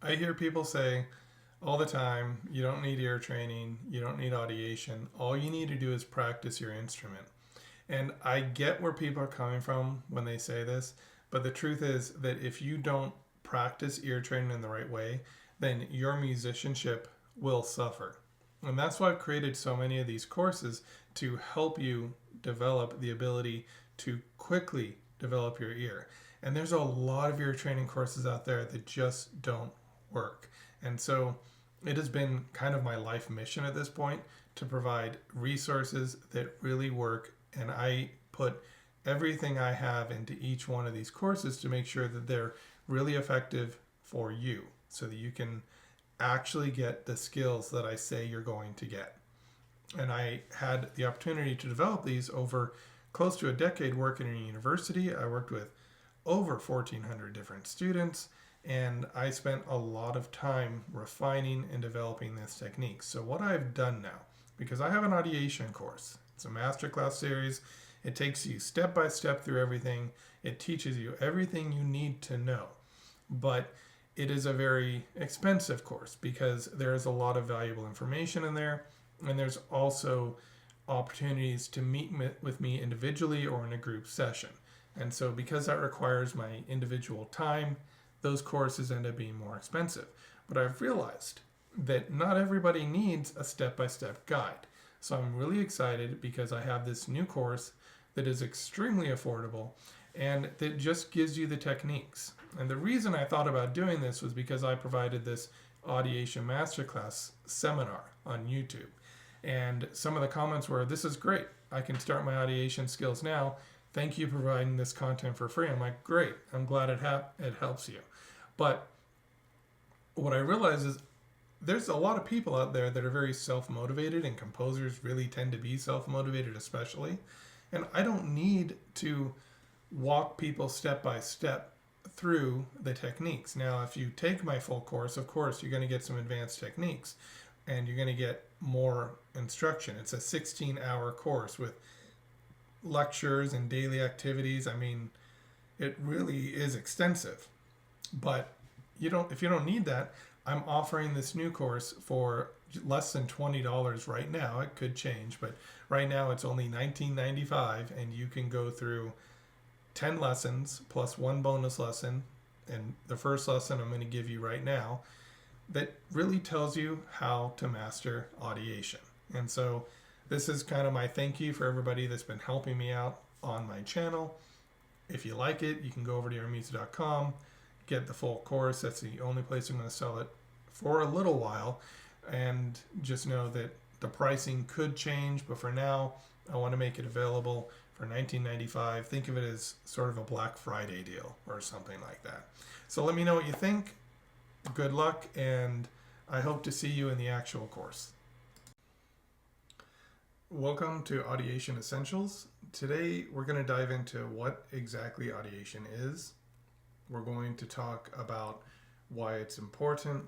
I hear people say all the time, you don't need ear training, you don't need audiation. All you need to do is practice your instrument. And I get where people are coming from when they say this, but the truth is that if you don't practice ear training in the right way, then your musicianship will suffer. And that's why I've created so many of these courses to help you develop the ability to quickly develop your ear. And there's a lot of ear training courses out there that just don't work. And so it has been kind of my life mission at this point to provide resources that really work. And I put everything I have into each one of these courses to make sure that they're really effective for you so that you can actually get the skills that I say you're going to get. And I had the opportunity to develop these over close to a decade working in a university. I worked with over 1,400 different students, and I spent a lot of time refining and developing this technique. So what I've done now, because I have an audiation course, it's a masterclass series. It takes you step by step through everything. It teaches you everything you need to know. But it is a very expensive course because there is a lot of valuable information in there, and there's also opportunities to meet with me individually or in a group session. And so because that requires my individual time, those courses end up being more expensive. But I've realized that not everybody needs a step-by-step guide. So I'm really excited because I have this new course that is extremely affordable and that just gives you the techniques. And the reason I thought about doing this was because I provided this audiation masterclass seminar on YouTube. And some of the comments were, "This is great. I can start my audiation skills now. Thank you for providing this content for free." I'm like, "Great. I'm glad it helps you." But what I realize is there's a lot of people out there that are very self-motivated, and composers really tend to be self-motivated especially. And I don't need to walk people step by step through the techniques. Now, if you take my full course, of course, you're going to get some advanced techniques and you're going to get more instruction. It's a 16-hour course with lectures and daily activities. I mean, it really is extensive. But if you don't need that, I'm offering this new course for less than $20 right now. It could change, but right now it's only $19.95, and you can go through 10 lessons plus one bonus lesson. And the first lesson I'm going to give you right now that really tells you how to master audiation. And so this is kind of my thank you for everybody that's been helping me out on my channel. If you like it, you can go over to UreMusic.com, get the full course. That's the only place I'm going to sell it for a little while. And just know that the pricing could change, but for now, I want to make it available for $19.95. Think of it as sort of a Black Friday deal or something like that. So let me know what you think. Good luck, and I hope to see you in the actual course. Welcome to Audiation Essentials. Today we're going to dive into what exactly audiation is. We're going to talk about why it's important,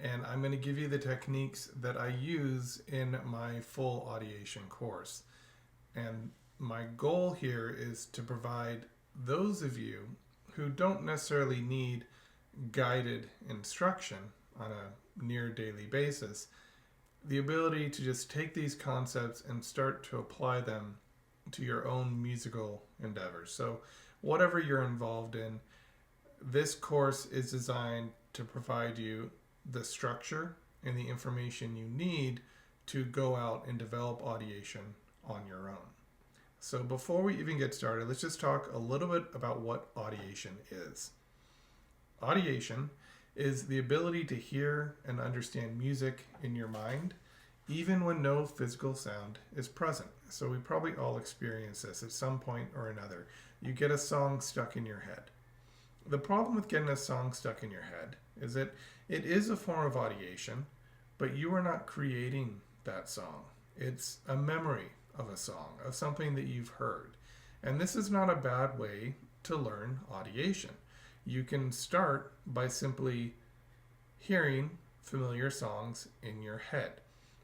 and I'm going to give you the techniques that I use in my full audiation course. And my goal here is to provide those of you who don't necessarily need guided instruction on a near daily basis the ability to just take these concepts and start to apply them to your own musical endeavors. So whatever you're involved in, this course is designed to provide you the structure and the information you need to go out and develop audiation on your own. So before we even get started, let's just talk a little bit about what audiation is. Audiation is the ability to hear and understand music in your mind, even when no physical sound is present. So we probably all experience this at some point or another. You get a song stuck in your head. The problem with getting a song stuck in your head is that it is a form of audiation, but you are not creating that song. It's a memory of a song, of something that you've heard. And this is not a bad way to learn audiation. You can start by simply hearing familiar songs in your head.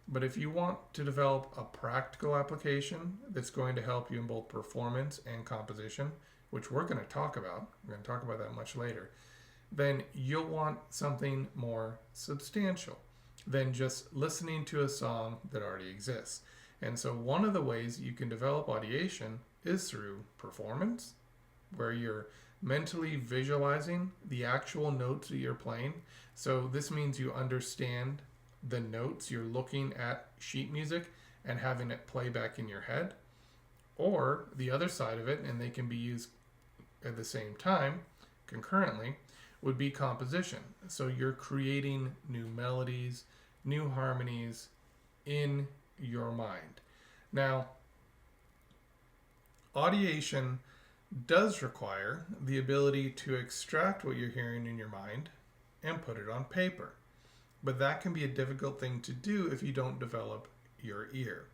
But if you want to develop a practical application that's going to help you in both performance and composition, which we're going to talk about that much later, then you'll want something more substantial than just listening to a song that already exists. And so one of the ways you can develop audiation is through performance, where you're mentally visualizing the actual notes that you're playing. So this means you understand the notes. You're looking at sheet music and having it play back in your head. Or the other side of it, and they can be used at the same time, concurrently, would be composition. So you're creating new melodies, new harmonies in your mind. Now, audiation does require the ability to extract what you're hearing in your mind and put it on paper. But that can be a difficult thing to do if you don't develop your ear.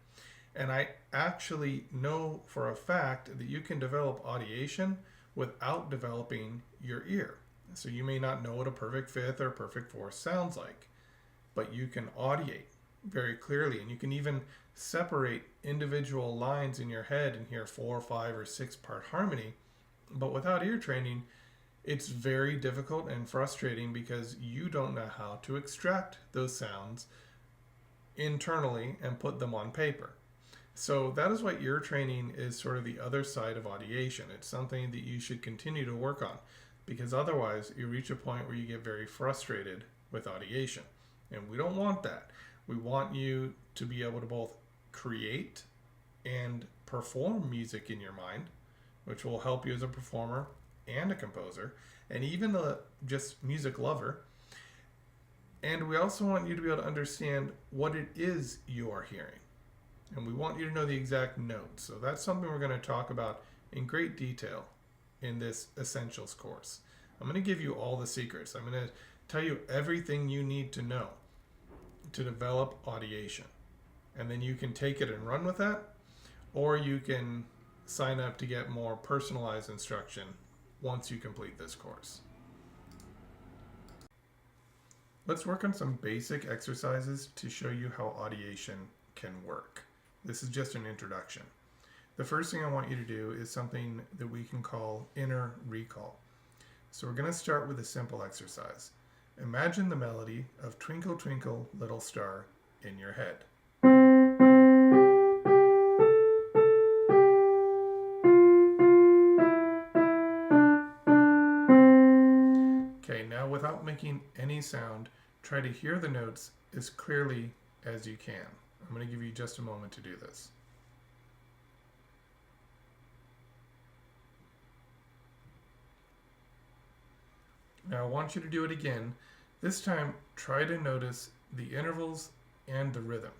And I actually know for a fact that you can develop audiation without developing your ear. So you may not know what a perfect fifth or perfect fourth sounds like, but you can audiate very clearly, and you can even separate individual lines in your head and hear 4, 5, or 6 part harmony. But without ear training, it's very difficult and frustrating because you don't know how to extract those sounds internally and put them on paper. So that is why ear training is sort of the other side of audiation. It's something that you should continue to work on, because otherwise you reach a point where you get very frustrated with audiation. And we don't want that. We want you to be able to both create and perform music in your mind, which will help you as a performer and a composer, and even a just music lover. And we also want you to be able to understand what it is you are hearing. And we want you to know the exact notes. So that's something we're going to talk about in great detail in this Essentials course. I'm going to give you all the secrets. I'm going to tell you everything you need to know to develop audiation. And then you can take it and run with that, or you can sign up to get more personalized instruction once you complete this course. Let's work on some basic exercises to show you how audiation can work. This is just an introduction. The first thing I want you to do is something that we can call inner recall. So we're going to start with a simple exercise. Imagine the melody of Twinkle Twinkle Little Star in your head. Okay, now without making any sound, try to hear the notes as clearly as you can. I'm going to give you just a moment to do this. Now I want you to do it again. This time, try to notice the intervals and the rhythm.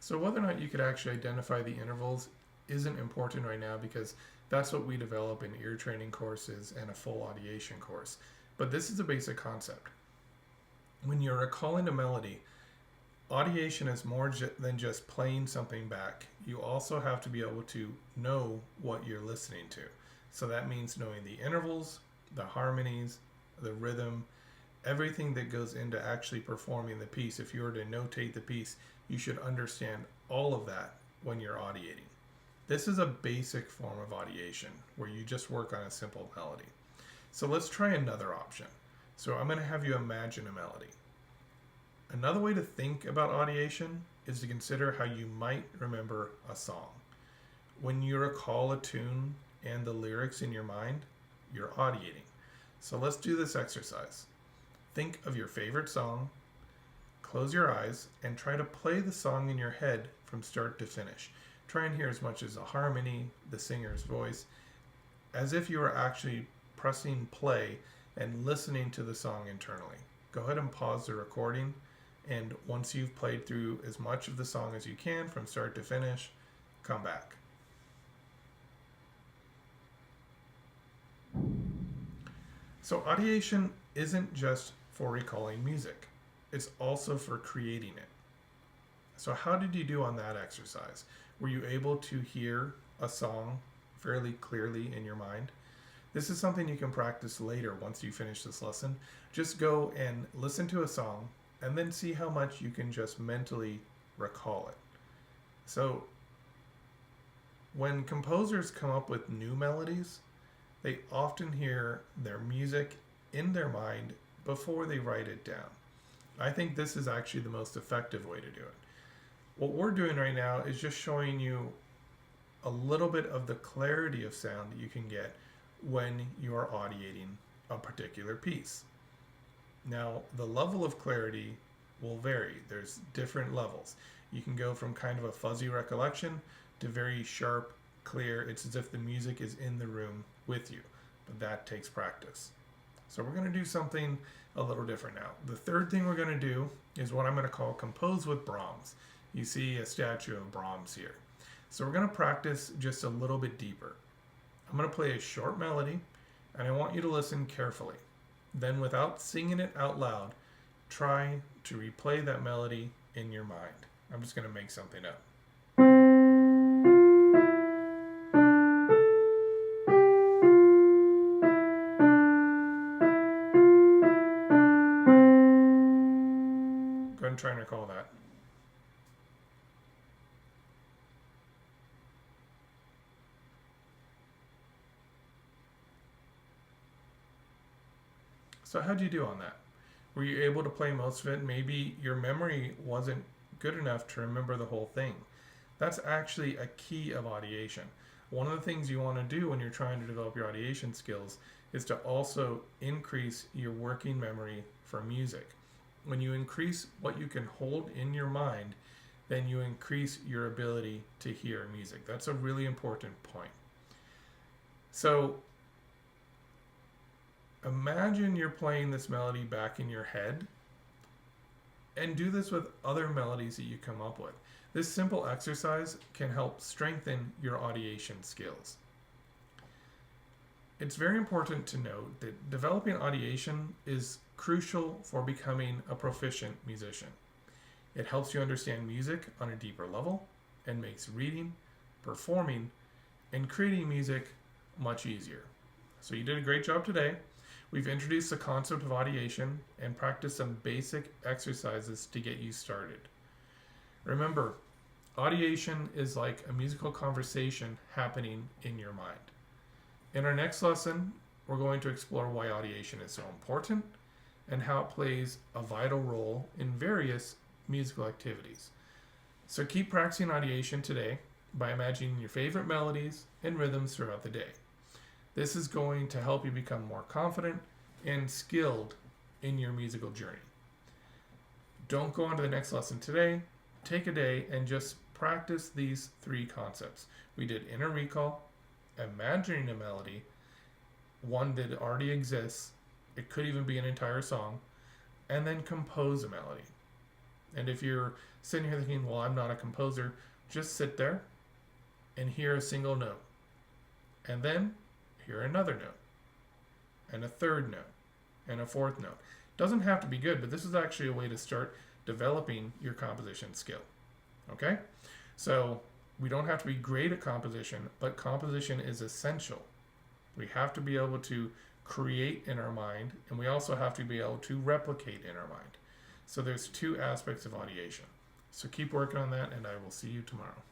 So whether or not you could actually identify the intervals isn't important right now, because that's what we develop in ear training courses and a full audiation course. But this is a basic concept. When you're recalling a melody, audiation is more than just playing something back. You also have to be able to know what you're listening to. So that means knowing the intervals, the harmonies, the rhythm, everything that goes into actually performing the piece. If you were to notate the piece, you should understand all of that when you're audiating. This is a basic form of audiation where you just work on a simple melody. So let's try another option. So I'm going to have you imagine a melody. Another way to think about audiation is to consider how you might remember a song. When you recall a tune and the lyrics in your mind, you're audiating. So let's do this exercise. Think of your favorite song, close your eyes, and try to play the song in your head from start to finish. Try and hear as much as the harmony, the singer's voice, as if you were actually pressing play and listening to the song internally. Go ahead and pause the recording, and once you've played through as much of the song as you can from start to finish, come back. So audiation isn't just for recalling music, it's also for creating it. So how did you do on that exercise? Were you able to hear a song fairly clearly in your mind? This is something you can practice later once you finish this lesson. Just go and listen to a song and then see how much you can just mentally recall it. So when composers come up with new melodies, they often hear their music in their mind before they write it down. I think this is actually the most effective way to do it. What we're doing right now is just showing you a little bit of the clarity of sound that you can get when you are audiating a particular piece. Now, the level of clarity will vary. There's different levels. You can go from kind of a fuzzy recollection to very sharp, clear. It's as if the music is in the room with you, but that takes practice. So we're going to do something a little different now. The third thing we're going to do is what I'm going to call compose with Brahms. You see a statue of Brahms here. So we're going to practice just a little bit deeper. I'm going to play a short melody, and I want you to listen carefully. Then, without singing it out loud, try to replay that melody in your mind. I'm just going to make something up. Go ahead and try and recall that. So how'd you do on that? Were you able to play most of it? Maybe your memory wasn't good enough to remember the whole thing. That's actually a key of audiation. One of the things you want to do when you're trying to develop your audiation skills is to also increase your working memory for music. When you increase what you can hold in your mind, then you increase your ability to hear music. That's a really important point. So imagine you're playing this melody back in your head, and do this with other melodies that you come up with. This simple exercise can help strengthen your audiation skills. It's very important to note that developing audiation is crucial for becoming a proficient musician. It helps you understand music on a deeper level and makes reading, performing, and creating music much easier. So you did a great job today. We've introduced the concept of audiation and practiced some basic exercises to get you started. Remember, audiation is like a musical conversation happening in your mind. In our next lesson, we're going to explore why audiation is so important and how it plays a vital role in various musical activities. So keep practicing audiation today by imagining your favorite melodies and rhythms throughout the day. This is going to help you become more confident and skilled in your musical journey. Don't go on to the next lesson today. Take a day and just practice these three concepts. We did inner recall, imagining a melody, one that already exists. It could even be an entire song, and then compose a melody. And if you're sitting here thinking, well, I'm not a composer, just sit there and hear a single note. And then hear another note, and a third note, and a fourth note. Doesn't have to be good, but this is actually a way to start developing your composition skill. Okay? So we don't have to be great at composition, but composition is essential. We have to be able to create in our mind, and we also have to be able to replicate in our mind. So there's two aspects of audiation. So keep working on that, and I will see you tomorrow.